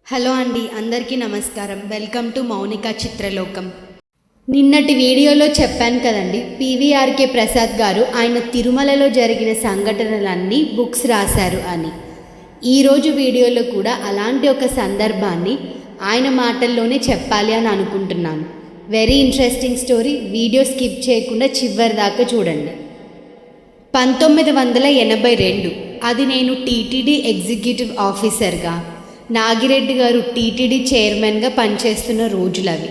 Hello అండి, అందరికీ నమస్కారం. Welcome to Mounika చిత్రలోకం. నిన్నటి వీడియోలో చెప్పాను కదండి, పివిఆర్కే ప్రసాద్ గారు ఆయన తిరుమలలో జరిగిన సంఘటనలన్నీ బుక్స్ రాశారు అని. ఈరోజు వీడియోలో కూడా అలాంటి ఒక సందర్భాన్ని ఆయన మాటల్లోనే చెప్పాలి అని అనుకుంటున్నాను. Very interesting story. Video skip చేయకుండా చివరి దాకా చూడండి. 1982 అది నేను టీటీడీ ఎగ్జిక్యూటివ్ ఆఫీసర్గా, నాగిరెడ్డి గారు టీటీడీ చైర్మన్గా పనిచేస్తున్న రోజులవి.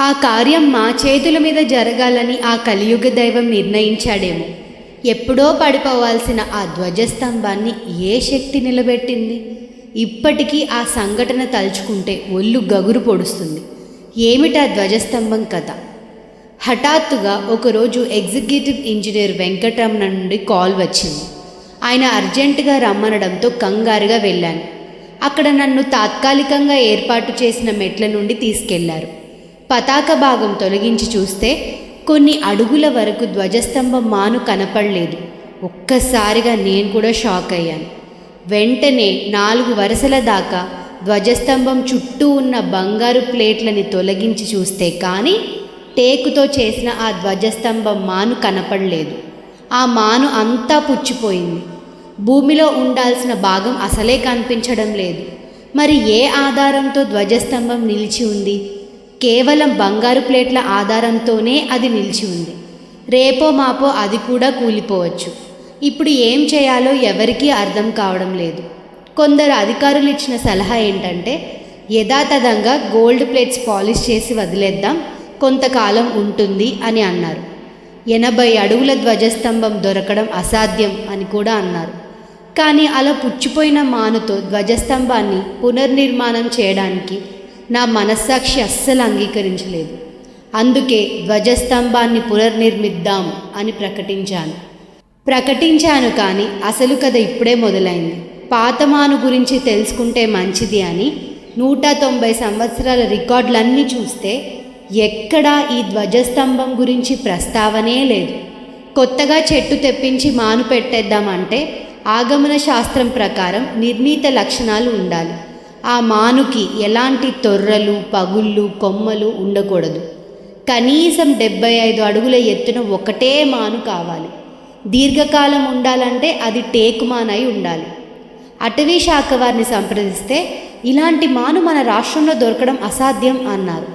ఆ కార్యం మా చేతుల మీద జరగాలని ఆ కలియుగ దైవం నిర్ణయించాడేమో. ఎప్పుడో పడిపోవాల్సిన ఆ ధ్వజస్తంభాన్ని ఏ శక్తి నిలబెట్టింది? ఇప్పటికీ ఆ సంఘటన తలుచుకుంటే ఒళ్ళు గగురు పొడుస్తుంది. ఏమిటా ధ్వజస్తంభం కథ? హఠాత్తుగా ఒకరోజు ఎగ్జిక్యూటివ్ ఇంజనీర్ వెంకటరమణ నుండి కాల్ వచ్చింది. ఆయన అర్జెంటుగా రమ్మనడంతో కంగారుగా వెళ్ళాను. అక్కడ నన్ను తాత్కాలికంగా ఏర్పాటు చేసిన మెట్ల నుండి తీసుకెళ్లారు. పతాక భాగం తొలగించి చూస్తే కొన్ని అడుగుల వరకు ధ్వజస్తంభం మాను కనపడలేదు. ఒక్కసారిగా నేను కూడా షాక్ అయ్యాను. వెంటనే 4 వరుసల దాకా ధ్వజస్తంభం చుట్టూ ఉన్న బంగారు ప్లేట్లని తొలగించి చూస్తే కానీ టేకుతో చేసిన ఆ ధ్వజస్తంభం మాను కనపడలేదు. ఆ మాను అంతా పుచ్చిపోయింది. భూమిలో ఉండాల్సిన భాగం అసలే కనిపించడం లేదు. మరి ఏ ఆధారంతో ధ్వజస్తంభం నిలిచి ఉంది? కేవలం బంగారు ప్లేట్ల ఆధారంతోనే అది నిలిచి ఉంది. రేపో మాపో అది కూడా కూలిపోవచ్చు. ఇప్పుడు ఏం చేయాలో ఎవరికీ అర్థం కావడం లేదు. కొందరు అధికారులు ఇచ్చిన సలహా ఏంటంటే, యథాతథంగా గోల్డ్ ప్లేట్స్ పాలిష్ చేసి వదిలేద్దాం, కొంతకాలం ఉంటుంది అని అన్నారు. 80 అడుగుల ధ్వజస్తంభం దొరకడం అసాధ్యం అని కూడా అన్నారు. కానీ అలా పుచ్చిపోయిన మానుతో ధ్వజస్తంభాన్ని పునర్నిర్మాణం చేయడానికి నా మనస్సాక్షి అస్సలు అంగీకరించలేదు. అందుకే ధ్వజస్తంభాన్ని పునర్నిర్మిద్దాం అని ప్రకటించాను. కానీ అసలు కథ ఇప్పుడే మొదలైంది. పాతమాను గురించి తెలుసుకుంటే మంచిది అని 190 సంవత్సరాల రికార్డులన్నీ చూస్తే ఎక్కడా ఈ ధ్వజస్తంభం గురించి ప్రస్తావనే లేదు. కొత్తగా చెట్టు తెప్పించి మాను పెట్టేద్దామంటే ఆగమన శాస్త్రం ప్రకారం నిర్ణీత లక్షణాలు ఉండాలి. ఆ మానుకి ఎలాంటి తొర్రలు, పగుళ్ళు, కొమ్మలు ఉండకూడదు. కనీసం 75 అడుగుల ఎత్తున ఒకటే మాను కావాలి. దీర్ఘకాలం ఉండాలంటే అది టేకుమానై ఉండాలి. అటవీ శాఖ వారిని సంప్రదిస్తే ఇలాంటి మాను మన రాష్ట్రంలో దొరకడం అసాధ్యం అన్నారు.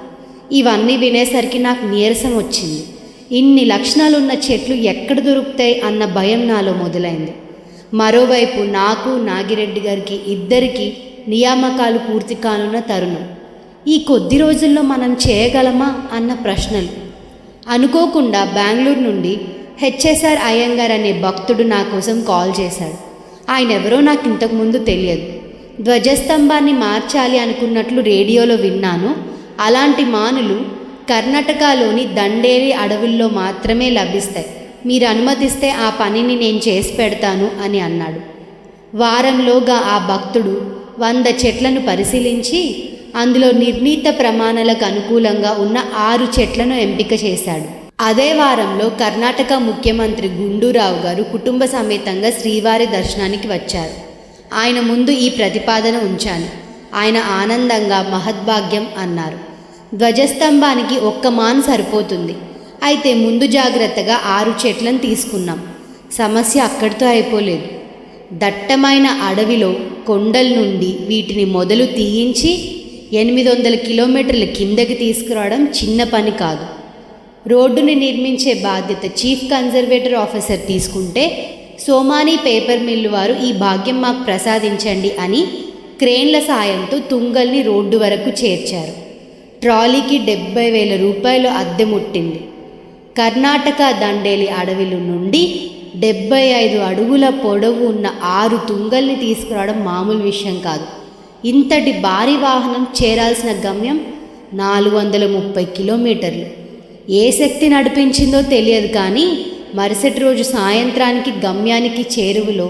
ఇవన్నీ వినేసరికి నాకు నీరసం వచ్చింది. ఇన్ని లక్షణాలున్న చెట్లు ఎక్కడ దొరుకుతాయి అన్న భయం నాలో మొదలైంది. మరోవైపు నాకు, నాగిరెడ్డి గారికి ఇద్దరికీ నియామకాలు పూర్తి కానున్న తరుణం. ఈ కొద్ది రోజుల్లో మనం చేయగలమా అన్న ప్రశ్నలు. అనుకోకుండా బెంగళూరు నుండి హెచ్ఎస్ఆర్ అయ్యంగార్ అనే భక్తుడు నా కోసం కాల్ చేశాడు. ఆయన ఎవరో నాకు ఇంతకుముందు తెలియదు. ధ్వజస్తంభాన్ని మార్చాలి అనుకున్నట్లు రేడియోలో విన్నాను. అలాంటి మానులు కర్ణాటకలోని దండేలి అడవుల్లో మాత్రమే లభిస్తాయి. మీరు అనుమతిస్తే ఆ పనిని నేను చేసి పెడతాను అని అన్నాడు. వారంలోగా ఆ భక్తుడు 100 చెట్లను పరిశీలించి అందులో నిర్ణీత ప్రమాణాలకు అనుకూలంగా ఉన్న 6 చెట్లను ఎంపిక చేశాడు. అదే వారంలో కర్ణాటక ముఖ్యమంత్రి గుండూరావు గారు కుటుంబ సమేతంగా శ్రీవారి దర్శనానికి వచ్చారు. ఆయన ముందు ఈ ప్రతిపాదన ఉంచాను. ఆయన ఆనందంగా మహద్భాగ్యం అన్నారు. ధ్వజస్తంభానికి 1 మాను సరిపోతుంది. అయితే ముందు జాగ్రత్తగా 6 చెట్లను తీసుకున్నాం. సమస్య అక్కడితో అయిపోలేదు. దట్టమైన అడవిలో కొండల నుండి వీటిని మొదలు తీయించి 800 కిలోమీటర్ల కిందకి తీసుకురావడం చిన్న పని కాదు. రోడ్డుని నిర్మించే బాధ్యత చీఫ్ కన్జర్వేటర్ ఆఫీసర్ తీసుకుంటే సోమాని పేపర్ మిల్లు వారు ఈ భాగ్యం మాకు ప్రసాదించండి అని క్రేన్ల సాయంతో తుంగల్ని రోడ్డు వరకు చేర్చారు. ట్రాలీకి 70,000 రూపాయలు అద్దె ముట్టింది. కర్ణాటక దండేలి అడవిలో నుండి 75 అడుగుల పొడవు ఉన్న 6 తుంగల్ని తీసుకురావడం మామూలు విషయం కాదు. ఇంతటి భారీ వాహనం చేరాల్సిన గమ్యం 430 కిలోమీటర్లు. ఏ శక్తి నడిపించిందో తెలియదు, కానీ మరుసటి రోజు సాయంత్రానికి గమ్యానికి చేరువలో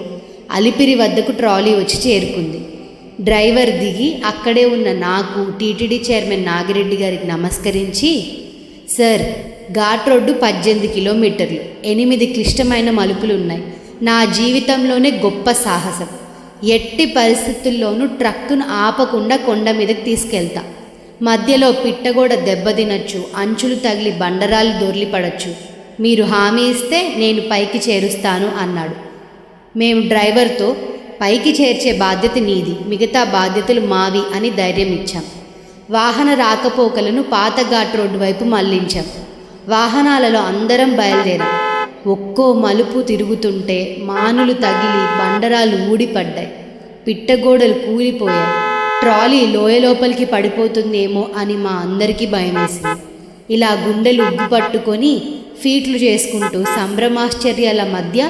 అలిపిరి వద్దకు ట్రాలీ వచ్చి చేరుకుంది. డ్రైవర్ దిగి అక్కడే ఉన్న నాకు, టీటీడీ చైర్మన్ నాగిరెడ్డి గారికి నమస్కరించి, సార్, ఘాట్ రోడ్డు 18 కిలోమీటర్లు, 8 క్లిష్టమైన మలుపులు ఉన్నాయి. నా జీవితంలోనే గొప్ప సాహసం. ఎట్టి పరిస్థితుల్లోనూ ట్రక్కును ఆపకుండా కొండ మీదకి తీసుకెళ్తా. మధ్యలో పిట్టగోడ దెబ్బతినచ్చు, అంచులు తగిలి బండరాలు దొర్లిపడచ్చు. మీరు హామీ ఇస్తే నేను పైకి చేరుస్తాను అన్నాడు. మేము డ్రైవర్తో పైకి చేర్చే బాధ్యత నీది, మిగతా బాధ్యతలు మావి అని ధైర్యం ఇచ్చాం. వాహన రాకపోకలను పాత ఘాట్ రోడ్డు వైపు మళ్లించాం. వాహనాలలో అందరం బయలుదేరాం. ఒక్కో మలుపు తిరుగుతుంటే మానులు తగిలి బండరాలు ఊడిపడ్డాయి, పిట్టగోడలు కూలిపోయాయి. ట్రాలీ లోయ లోపలికి పడిపోతుందేమో అని మా అందరికీ భయమేసింది. ఇలా గుండెలు ఉగ్గు పట్టుకొని ఫీట్లు చేసుకుంటూ సంభ్రమాశ్చర్యాల మధ్య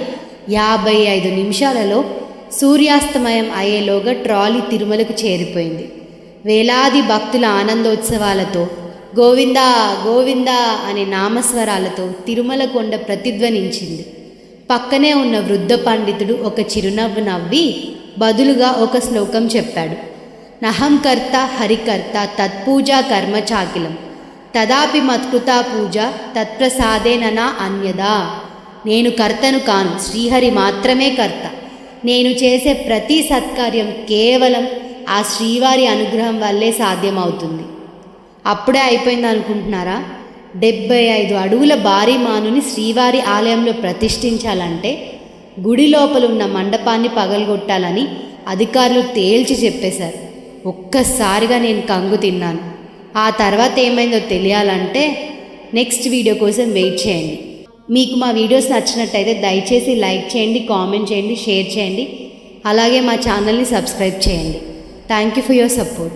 55 నిమిషాలలో సూర్యాస్తమయం అయ్యేలోగా ట్రాలీ తిరుమలకు చేరిపోయింది. వేలాది భక్తుల ఆనందోత్సవాలతో, గోవిందా గోవిందా అనే నామస్వరాలతో తిరుమల కొండ ప్రతిధ్వనించింది. పక్కనే ఉన్న వృద్ధ పండితుడు ఒక చిరునవ్వు నవ్వి బదులుగా ఒక శ్లోకం చెప్పాడు. నహంకర్త హరికర్త తత్పూజా కర్మ చాకిలం తదాపి మత్కృతా పూజ తత్ప్రసాదేననా అన్యదా. నేను కర్తను కాను, శ్రీహరి మాత్రమే కర్త. నేను చేసే ప్రతి సత్కార్యం కేవలం ఆ శ్రీవారి అనుగ్రహం వల్లే సాధ్యమవుతుంది. అప్పుడే అయిపోయింది అనుకుంటున్నారా? 75 అడుగుల భారీ మానుని శ్రీవారి ఆలయంలో ప్రతిష్ఠించాలంటే గుడి లోపల ఉన్న మండపాన్ని పగలగొట్టాలని అధికారులు తేల్చి చెప్పేశారు. ఒక్కసారిగా నేను కంగు తిన్నాను. ఆ తర్వాత ఏమైందో తెలియాలంటే నెక్స్ట్ వీడియో కోసం వెయిట్ చేయండి. మీకు మా వీడియోస్ నచ్చినట్టయితే దయచేసి లైక్ చేయండి, కామెంట్ చేయండి, షేర్ చేయండి. అలాగే మా ఛానల్ని సబ్స్క్రైబ్ చేయండి. Thank you for your support.